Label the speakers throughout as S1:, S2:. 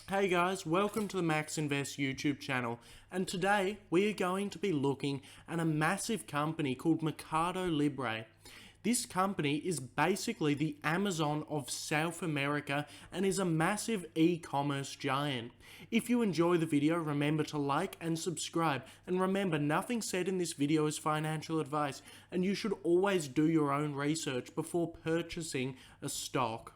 S1: Hey guys, welcome to the Max Invest YouTube channel, and today we are going to be looking at a massive company called Mercado Libre. This company is basically the Amazon of South America and is a massive e-commerce giant. If you enjoy the video, remember to like and subscribe, and remember nothing said in this video is financial advice, and you should always do your own research before purchasing a stock.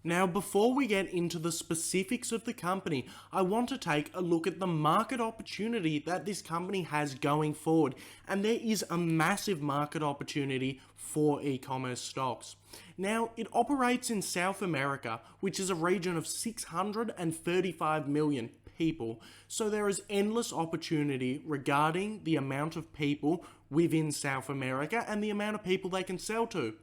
S1: Now, before we get into the specifics of the company, I want to take a look at the market opportunity that this company has going forward. And there is a massive market opportunity for e-commerce stocks. Now, it operates in South America, which is a region of 635 million people. So there is endless opportunity regarding the amount of people within South America and the amount of people they can sell to.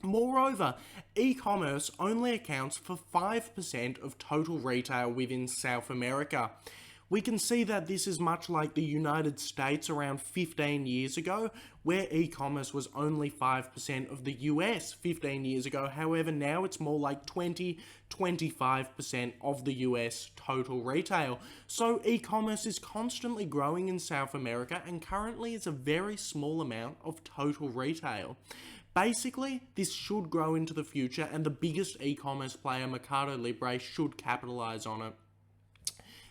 S1: Moreover, e-commerce only accounts for 5% of total retail within South America. We can see that this is much like the United States around 15 years ago, where e-commerce was only 5% of the US 15 years ago. However, now it's more like 20-25% of the US total retail. So e-commerce is constantly growing in South America and currently is a very small amount of total retail. Basically, this should grow into the future, and the biggest e-commerce player, Mercado Libre, should capitalize on it.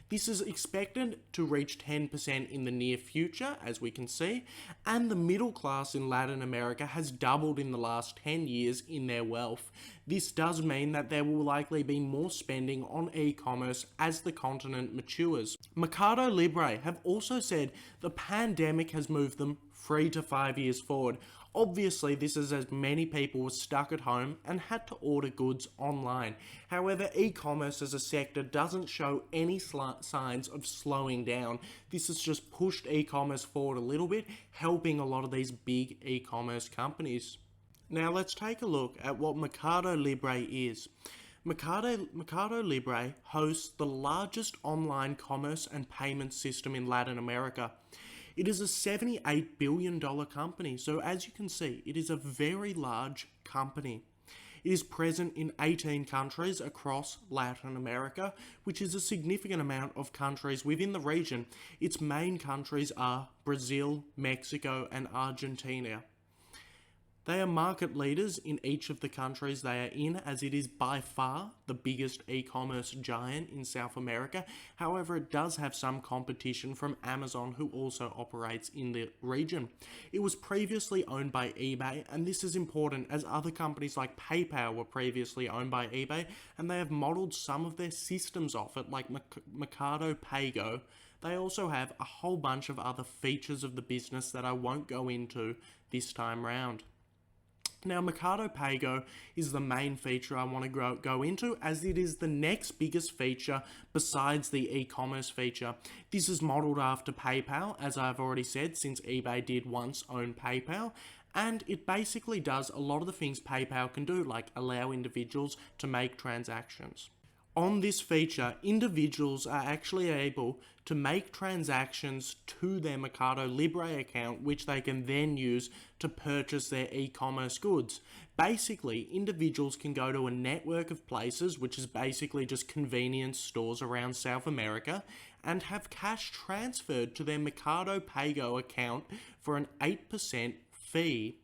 S1: This is expected to reach 10% in the near future, as we can see, and the middle class in Latin America has doubled in the last 10 years in their wealth. This does mean that there will likely be more spending on e-commerce as the continent matures. Mercado Libre have also said the pandemic has moved them 3 to 5 years forward. Obviously, this is as many people were stuck at home and had to order goods online. However, e-commerce as a sector doesn't show any signs of slowing down. This has just pushed e-commerce forward a little bit, helping a lot of these big e-commerce companies. Now let's take a look at what Mercado Libre is. Mercado Libre hosts the largest online commerce and payment system in Latin America. It is a $78 billion company, so as you can see, it is a very large company. It is present in 18 countries across Latin America, which is a significant amount of countries within the region. Its main countries are Brazil, Mexico, and Argentina. They are market leaders in each of the countries they are in, as it is by far the biggest e-commerce giant in South America. However, it does have some competition from Amazon, who also operates in the region. It was previously owned by eBay, and this is important as other companies like PayPal were previously owned by eBay, and they have modeled some of their systems off it, like Mercado Paygo. They also have a whole bunch of other features of the business that I won't go into this time round. Now, Mercado Paygo is the main feature I want to go into, as it is the next biggest feature besides the e-commerce feature. This is modeled after PayPal, as I've already said, since eBay did once own PayPal, and it basically does a lot of the things PayPal can do, like allow individuals to make transactions. On this feature, individuals are actually able to make transactions to their Mercado Libre account, which they can then use to purchase their e-commerce goods. Basically, individuals can go to a network of places, which is basically just convenience stores around South America, and have cash transferred to their Mercado Paygo account for an 8% fee.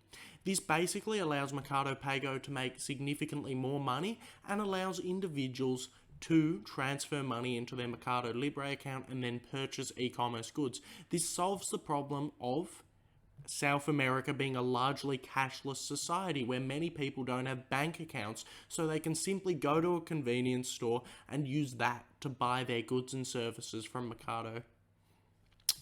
S1: This basically allows Mercado Paygo to make significantly more money and allows individuals to transfer money into their Mercado Libre account and then purchase e-commerce goods. This solves the problem of South America being a largely cashless society where many people don't have bank accounts, so they can simply go to a convenience store and use that to buy their goods and services from Mercado.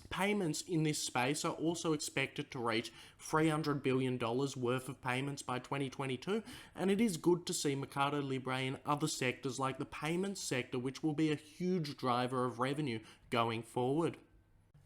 S1: Payments in this space are also expected to reach $300 billion worth of payments by 2022, and it is good to see Mercado Libre in other sectors like the payments sector, which will be a huge driver of revenue going forward.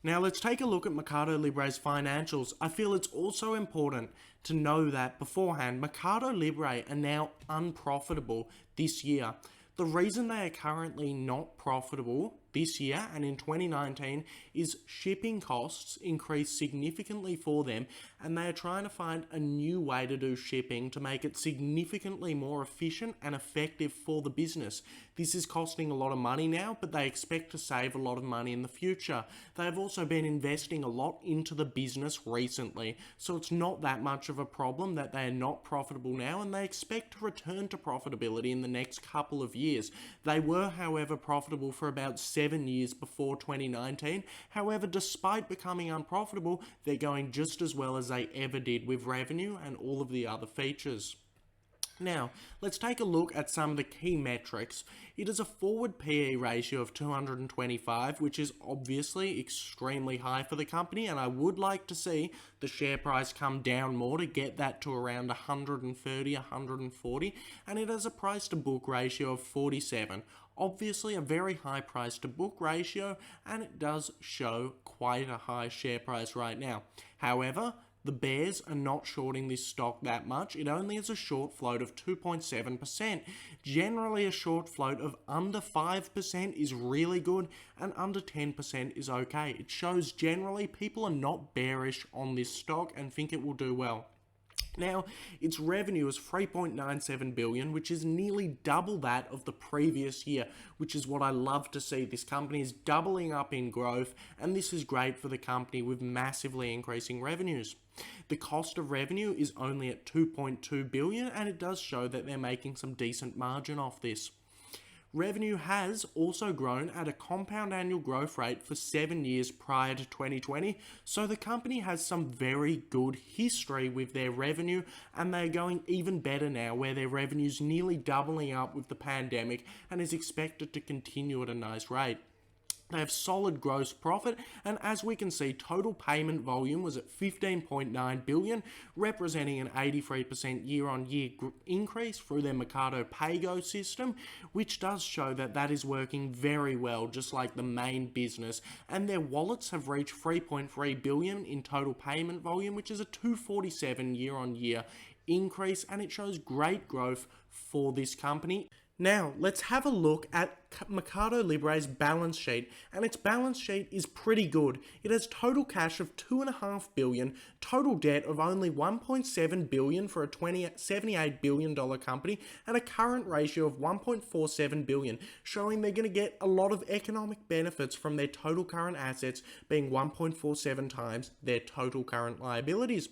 S1: Now let's take a look at Mercado Libre's financials. I feel it's also important to know that beforehand, Mercado Libre are now unprofitable this year. The reason they are currently not profitable this year and in 2019 is shipping costs increased significantly for them, and they are trying to find a new way to do shipping to make it significantly more efficient and effective for the business. This is costing a lot of money now, but they expect to save a lot of money in the future. They have also been investing a lot into the business recently, so it's not that much of a problem that they are not profitable now, and they expect to return to profitability in the next couple of years. They were, however, profitable for about 7 years before 2019. However, despite becoming unprofitable, they're going just as well as they ever did with revenue and all of the other features. Now, let's take a look at some of the key metrics. It is a forward PE ratio of 225, which is obviously extremely high for the company, and I would like to see the share price come down more to get that to around 130, 140, and it has a price to book ratio of 47. Obviously a very high price to book ratio, and it does show quite a high share price right now. However, the bears are not shorting this stock that much. It only has a short float of 2.7%. Generally, a short float of under 5% is really good, and under 10% is okay. It shows generally people are not bearish on this stock and think it will do well. Now, its revenue is $3.97 billion, which is nearly double that of the previous year, which is what I love to see. This company is doubling up in growth, and this is great for the company with massively increasing revenues. The cost of revenue is only at $2.2 billion, and it does show that they're making some decent margin off this. Revenue has also grown at a compound annual growth rate for 7 years prior to 2020, so the company has some very good history with their revenue, and they're going even better now where their revenue's nearly doubling up with the pandemic and is expected to continue at a nice rate. They have solid gross profit, and as we can see, total payment volume was at $15.9 billion, representing an 83% year-on-year increase through their Mercado Paygo system, which does show that that is working very well, just like the main business. And their wallets have reached $3.3 billion in total payment volume, which is a 247 year-on-year increase, and it shows great growth for this company. Now, let's have a look at Mercado Libre's balance sheet, and its balance sheet is pretty good. It has total cash of $2.5 billion, total debt of only $1.7 billion for a $78 billion company, and a current ratio of 1.47 billion, showing they're going to get a lot of economic benefits from their total current assets being 1.47 times their total current liabilities.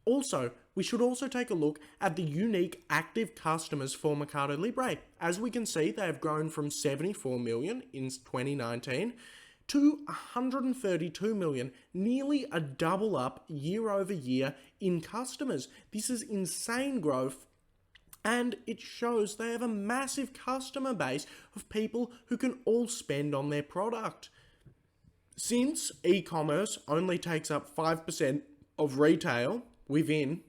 S1: Also, we should also take a look at the unique active customers for Mercado Libre. As we can see, they have grown from 74 million in 2019 to 132 million, nearly a double up year over year in customers. This is insane growth, and it shows they have a massive customer base of people who can all spend on their product. Since e-commerce only takes up 5% of retail within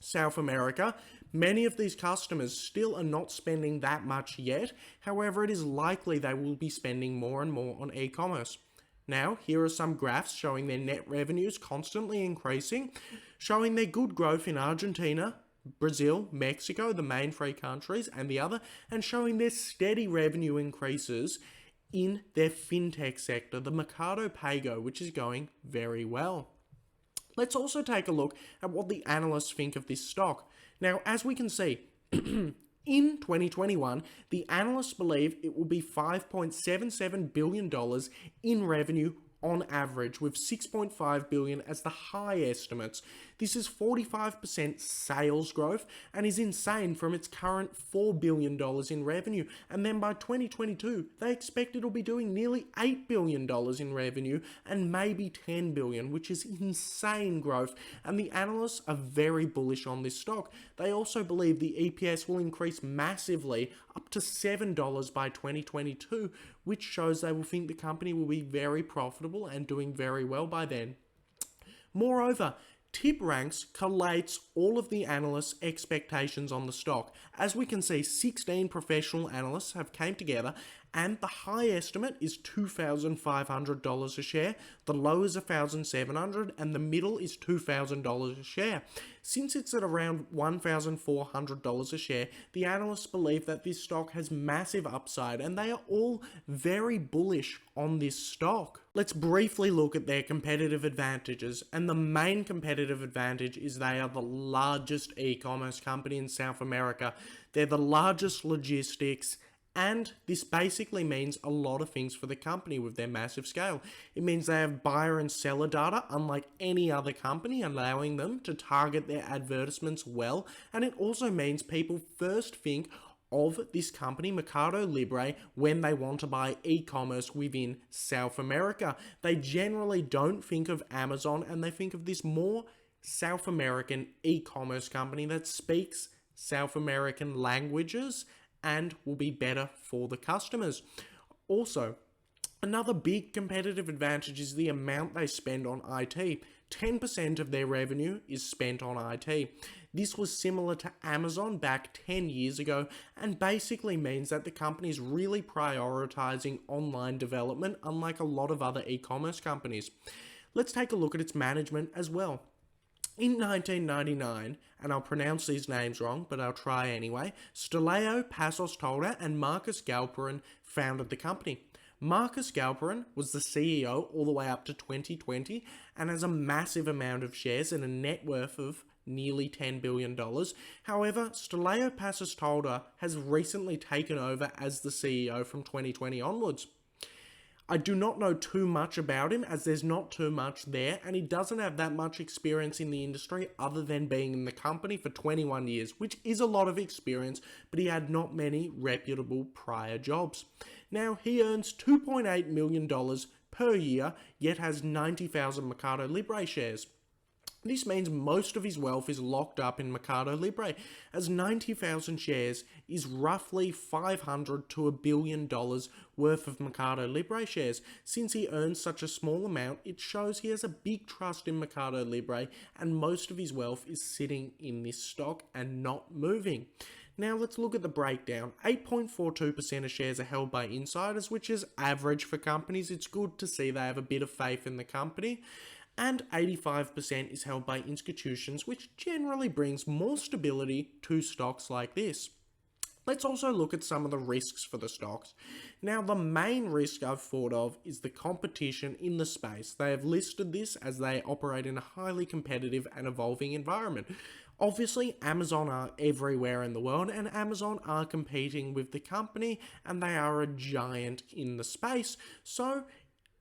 S1: South America, many of these customers still are not spending that much yet. However, it is likely they will be spending more and more on e-commerce. Now, here are some graphs showing their net revenues constantly increasing, showing their good growth in Argentina, Brazil, Mexico, the main three countries, and the other, and showing their steady revenue increases in their fintech sector, the Mercado Paygo, which is going very well. Let's also take a look at what the analysts think of this stock. Now, as we can see, in 2021, the analysts believe it will be $5.77 billion in revenue on average, with $6.5 billion as the high estimates. This is 45% sales growth and is insane from its current $4 billion in revenue. And then by 2022, they expect it'll be doing nearly $8 billion in revenue and maybe $10 billion, which is insane growth. And the analysts are very bullish on this stock. They also believe the EPS will increase massively up to $7 by 2022, which shows they will think the company will be very profitable and doing very well by then. Moreover, TipRanks collates all of the analysts' expectations on the stock. As we can see, 16 professional analysts have came together, and the high estimate is $2,500 a share, the low is $1,700, and the middle is $2,000 a share. Since it's at around $1,400 a share, the analysts believe that this stock has massive upside, and they are all very bullish on this stock. Let's briefly look at their competitive advantages, and the main competitive advantage is they are the largest e-commerce company in South America. They're the largest logistics, and this basically means a lot of things for the company with their massive scale. It means they have buyer and seller data unlike any other company, allowing them to target their advertisements well, and it also means people first think of this company, Mercado Libre, when they want to buy e-commerce within South America. They generally don't think of Amazon, and they think of this more South American e-commerce company that speaks South American languages and will be better for the customers. Also, another big competitive advantage is the amount they spend on IT. 10% of their revenue is spent on IT. This was similar to Amazon back 10 years ago, and basically means that the company is really prioritizing online development, unlike a lot of other e-commerce companies. Let's take a look at its management as well. In 1999, and I'll pronounce these names wrong, but I'll try anyway, Steleo Passos Tolda and Marcus Galperin founded the company. Marcus Galperin was the CEO all the way up to 2020 and has a massive amount of shares and a net worth of nearly $10 billion. However, Steleo Passos Tolda has recently taken over as the CEO from 2020 onwards. I do not know too much about him, as there's not too much there, and he doesn't have that much experience in the industry other than being in the company for 21 years, which is a lot of experience, but he had not many reputable prior jobs. Now, he earns $2.8 million per year, yet has 90,000 Mercado Libre shares. This means most of his wealth is locked up in Mercado Libre, as 90,000 shares is roughly $500 to $1 billion worth of Mercado Libre shares. Since he earns such a small amount, it shows he has a big trust in Mercado Libre, and most of his wealth is sitting in this stock and not moving. Now let's look at the breakdown. 8.42% of shares are held by insiders, which is average for companies. It's good to see they have a bit of faith in the company. And 85% is held by institutions, which generally brings more stability to stocks like this. Let's also look at some of the risks for the stocks. Now, the main risk I've thought of is the competition in the space. They have listed this as they operate in a highly competitive and evolving environment. Obviously, Amazon are everywhere in the world, and Amazon are competing with the company, and they are a giant in the space. So,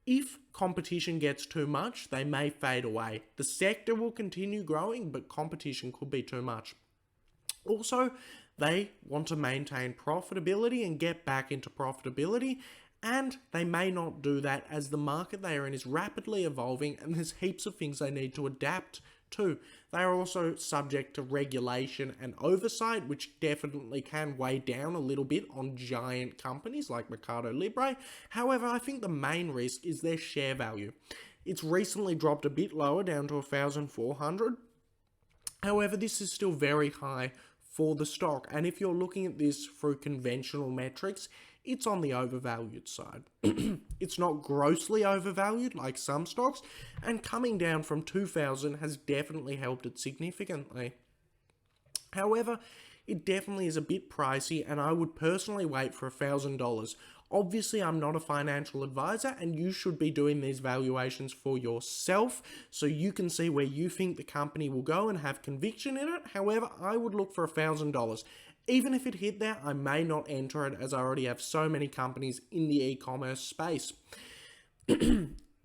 S1: if competition gets too much, they may fade away. The sector will continue growing, but competition could be too much. Also, they want to maintain profitability and get back into profitability, and they may not do that as the market they are in is rapidly evolving and there's heaps of things they need to adapt to. They are also subject to regulation and oversight, which definitely can weigh down a little bit on giant companies like Mercado Libre. However, I think the main risk is their share value. It's recently dropped a bit lower, down to 1,400. However, this is still very high for the stock, and if you're looking at this through conventional metrics, it's on the overvalued side. It's not grossly overvalued like some stocks, and coming down from 2,000 has definitely helped it significantly. However, it definitely is a bit pricey, and I would personally wait for $1,000. Obviously, I'm not a financial advisor, and you should be doing these valuations for yourself so you can see where you think the company will go and have conviction in it. However, I would look for $1,000. Even if it hit there, I may not enter it, as I already have so many companies in the e-commerce space.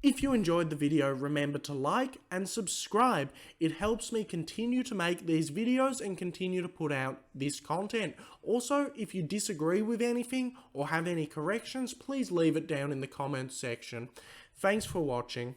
S1: If you enjoyed the video, remember to like and subscribe. It helps me continue to make these videos and continue to put out this content. Also, if you disagree with anything or have any corrections, please leave it down in the comments section. Thanks for watching.